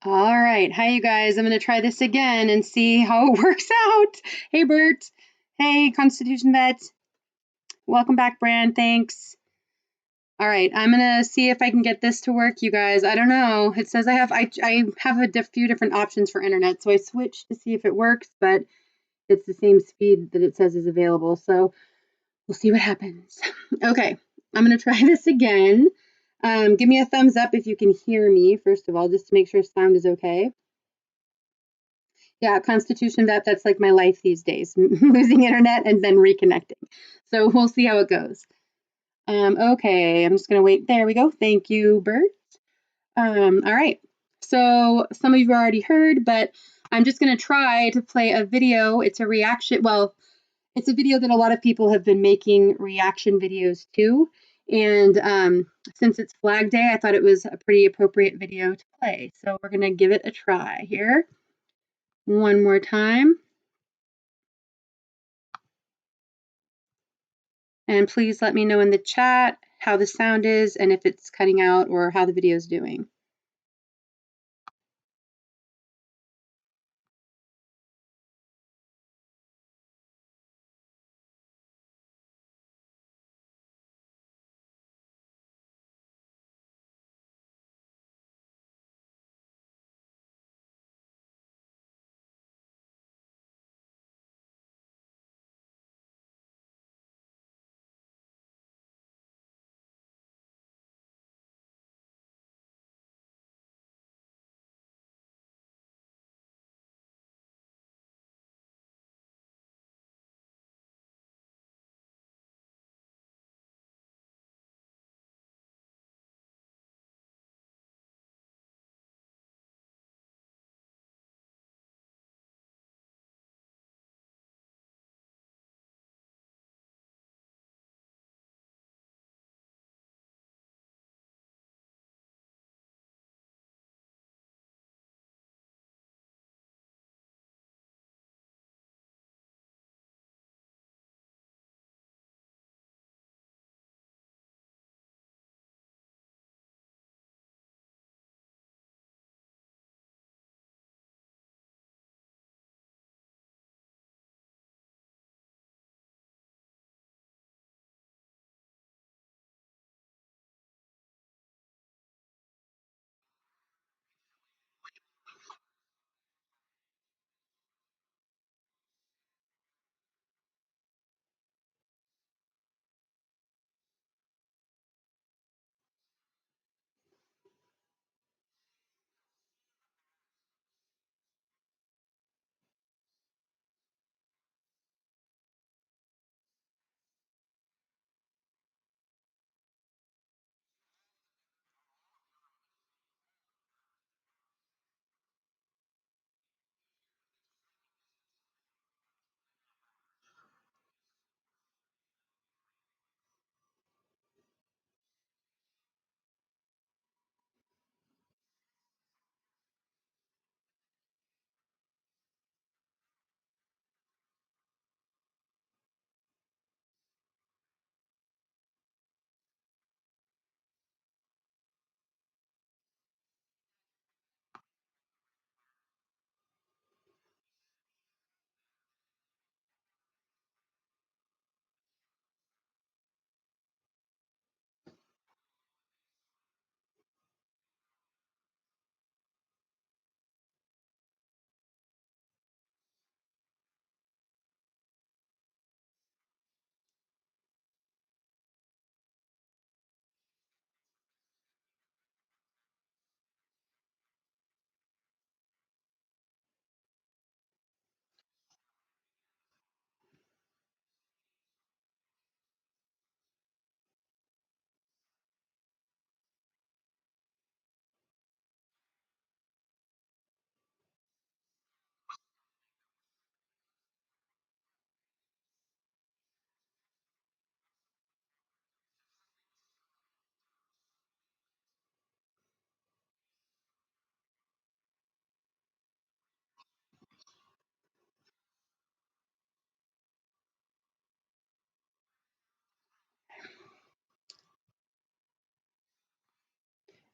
All right. Hi, you guys. I'm going to try this again and see how it works out. Hey, Bert. Hey, Constitution Vet. Welcome back, Brand. Thanks. All right. I'm going to see if I can get this to work, you guys. I don't know. It says I have a few different options for internet, so I switched to see if it works, but it's the same speed that it says is available. So we'll see what happens. Okay. I'm going to try this again. Give me a thumbs up if you can hear me, first of all, just to make sure sound is okay. Yeah, Constitution Vet, that's like my life these days, losing internet and then reconnecting. So we'll see how it goes. Okay, I'm just going to wait. There we go. Thank you, Bert. All right. So some of you have already heard, but I'm just going to try to play a video. It's a reaction. Well, it's a video that a lot of people have been making reaction videos to. And since it's Flag Day, I thought it was a pretty appropriate video to play. So we're going to give it a try here. One more time. And please let me know in the chat how the sound is and if it's cutting out or how the video is doing.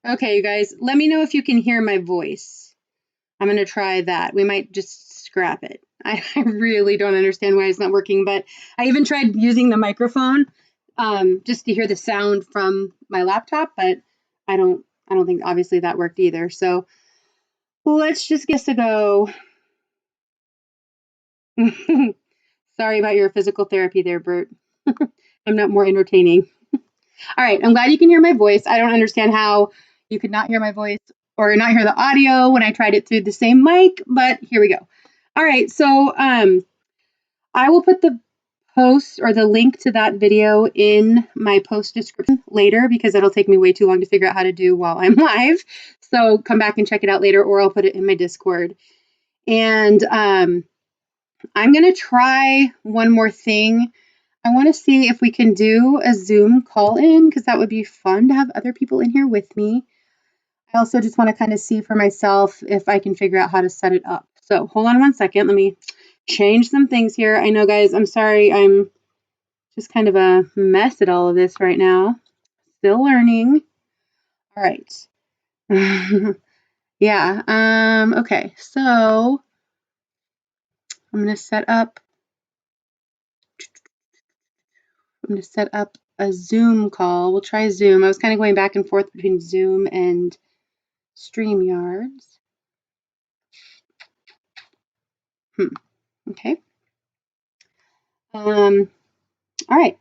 Okay, you guys, let me know if you can hear my voice. I'm going to try that. We might just scrap it. I really don't understand why it's not working, but I even tried using the microphone just to hear the sound from my laptop, but I don't think obviously that worked either. So let's just get to go. Sorry about your physical therapy there, Bert. I'm not more entertaining. All right, I'm glad you can hear my voice. I don't understand how you could not hear my voice or not hear the audio when I tried it through the same mic, but here we go. All right, so I will put the post or the link to that video in my post description later because it'll take me way too long to figure out how to do while I'm live. So come back and check it out later, or I'll put it in my Discord. And I'm going to try one more thing. I want to see if we can do a Zoom call in because that would be fun to have other people in here with me. I also just want to kind of see for myself if I can figure out how to set it up. So hold on one second. Let me change some things here. I know, guys, I'm sorry. I'm just kind of a mess at all of this right now. Still learning. All right. Yeah. Okay. So I'm going to set up a Zoom call. We'll try Zoom. I was kind of going back and forth between Zoom and StreamYards. Okay. All right.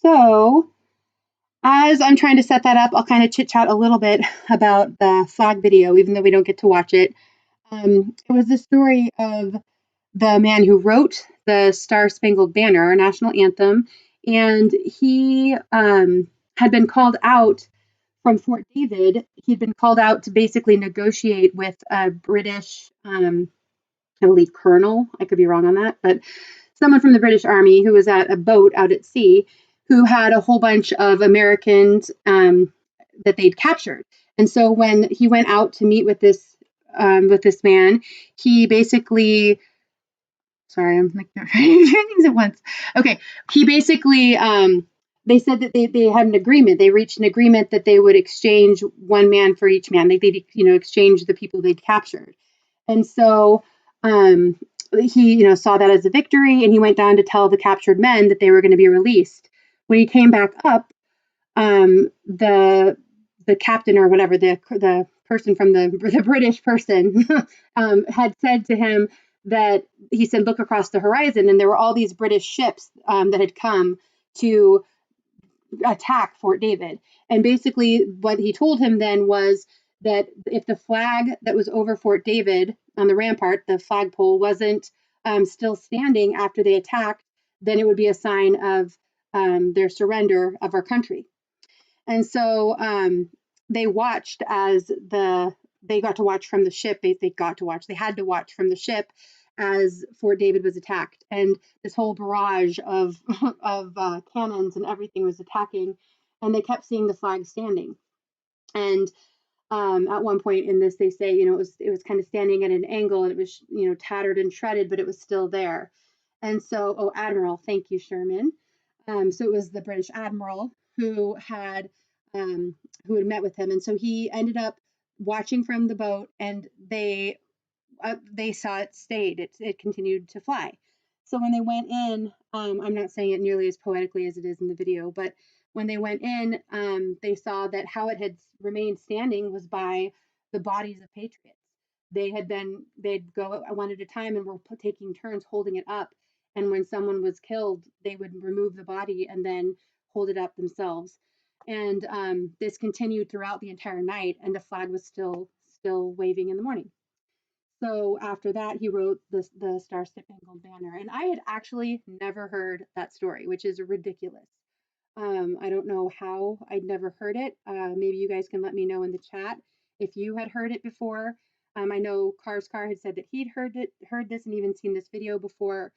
So as I'm trying to set that up, I'll kind of chit chat a little bit about the flag video, even though we don't get to watch it. It was the story of the man who wrote the Star Spangled Banner, our national anthem, and he had been called out from Fort David. He'd been called out to basically negotiate with a British, I believe, colonel. I could be wrong on that, but someone from the British Army who was at a boat out at sea who had a whole bunch of Americans that they'd captured. And so when he went out to meet with this man, he basically, sorry, I'm like doing things at once. Okay, he basically, they said that they had an agreement. They reached an agreement that they would exchange one man for each man. They'd exchange the people they'd captured. And so he saw that as a victory, and he went down to tell the captured men that they were going to be released. When he came back up, the captain or whatever, the person from the British person had said to him that he said, look across the horizon, and there were all these British ships that had come to attack Fort David. And basically what he told him then was that if the flag that was over Fort David on the rampart, the flagpole, wasn't still standing after they attacked, then it would be a sign of their surrender of our country. And so they watched as they got to watch from the ship. They had to watch from the ship as Fort David was attacked, and this whole barrage of cannons and everything was attacking, and they kept seeing the flag standing. And at one point in this, they say, it was kind of standing at an angle, and it was tattered and shredded, but it was still there. And so, Admiral, thank you, Sherman. So it was the British Admiral who had met with him, and so he ended up watching from the boat, and they saw it stayed. It continued to fly. So when they went in, I'm not saying it nearly as poetically as it is in the video, but when they went in, they saw that how it had remained standing was by the bodies of patriots. They'd go one at a time and were taking turns holding it up. And when someone was killed, they would remove the body and then hold it up themselves. And this continued throughout the entire night, and the flag was still waving in the morning. So after that, he wrote the Star Spangled Banner, and I had actually never heard that story, which is ridiculous. I don't know how I'd never heard it. Maybe you guys can let me know in the chat if you had heard it before. I know Car's Car had said that he'd heard this, and even seen this video before.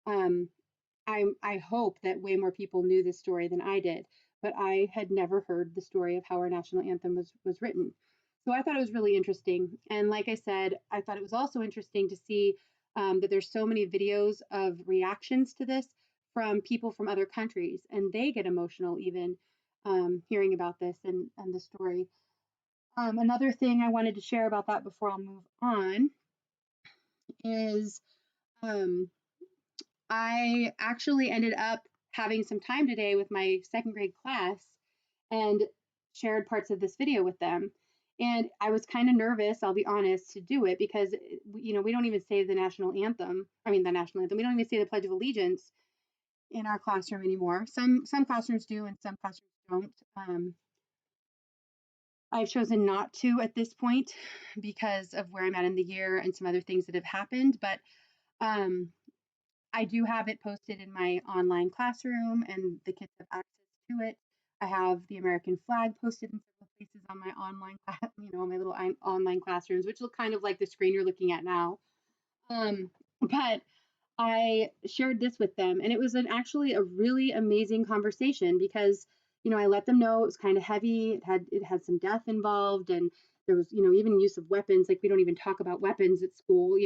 I hope that way more people knew this story than I did, but I had never heard the story of how our national anthem was written. So I thought it was really interesting. And like I said, I thought it was also interesting to see that there's so many videos of reactions to this from people from other countries, and they get emotional even hearing about this and the story. Another thing I wanted to share about that before I'll move on is um, I actually ended up having some time today with my second grade class and shared parts of this video with them. And I was kind of nervous, I'll be honest, to do it because, we don't even say the national anthem. I mean, the national anthem. We don't even say the Pledge of Allegiance in our classroom anymore. Some classrooms do, and some classrooms don't. I've chosen not to at this point because of where I'm at in the year and some other things that have happened. But um, I do have it posted in my online classroom, and the kids have access to it. I have the American flag posted in several places on my online, my little online classrooms, which look kind of like the screen you're looking at now. But I shared this with them, and it was actually a really amazing conversation because, I let them know it was kind of heavy. It had some death involved, and there was, even use of weapons. Like we don't even talk about weapons at school.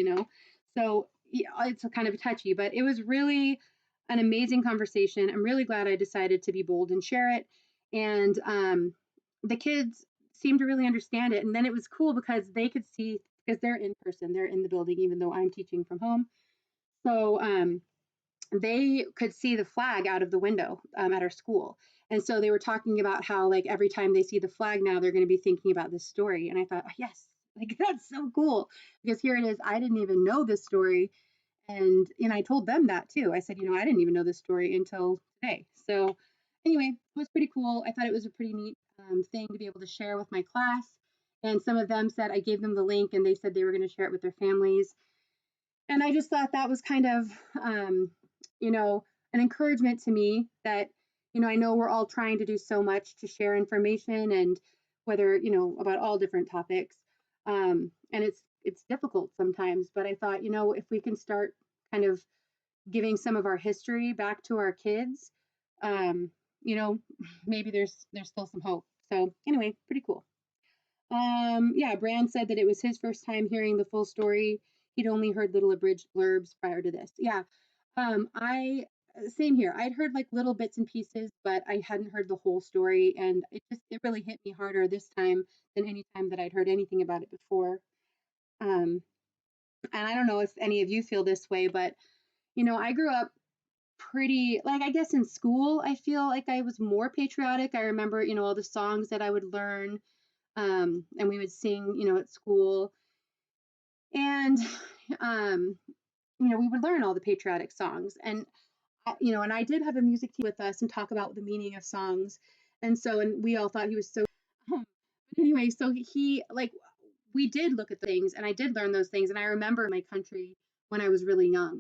So yeah, it's a kind of touchy, but it was really an amazing conversation. I'm really glad I decided to be bold and share it, and the kids seemed to really understand it. And then it was cool because they could see because they're in person, they're in the building, even though I'm teaching from home. So they could see the flag out of the window at our school. And so they were talking about how, like, every time they see the flag now, they're going to be thinking about this story. And I thought, oh, yes, like, that's so cool. Because here it is. I didn't even know this story. And I told them that too. I said, I didn't even know this story until today. So anyway, it was pretty cool. I thought it was a pretty neat thing to be able to share with my class. And some of them said I gave them the link and they said they were going to share it with their families. And I just thought that was kind of, you know, an encouragement to me that, I know we're all trying to do so much to share information and whether, about all different topics. And it's difficult sometimes, but I thought, if we can start kind of giving some of our history back to our kids, um, you know, maybe there's still some hope. So anyway, pretty cool. Yeah, Brand said that it was his first time hearing the full story. He'd only heard little abridged blurbs prior to this. Yeah, I same here. I'd heard like little bits and pieces, but I hadn't heard the whole story, and it really hit me harder this time than any time that I'd heard anything about it before. Um, and I don't know if any of you feel this way, but I grew up pretty like I guess in school I feel like I was more patriotic. I remember all the songs that I would learn and we would sing, at school. And, um, we would learn all the patriotic songs. And, and I did have a music teacher with us and talk about the meaning of songs. And we all thought he was so, but anyway, so like, we did look at things and I did learn those things. And I remember my country when I was really young.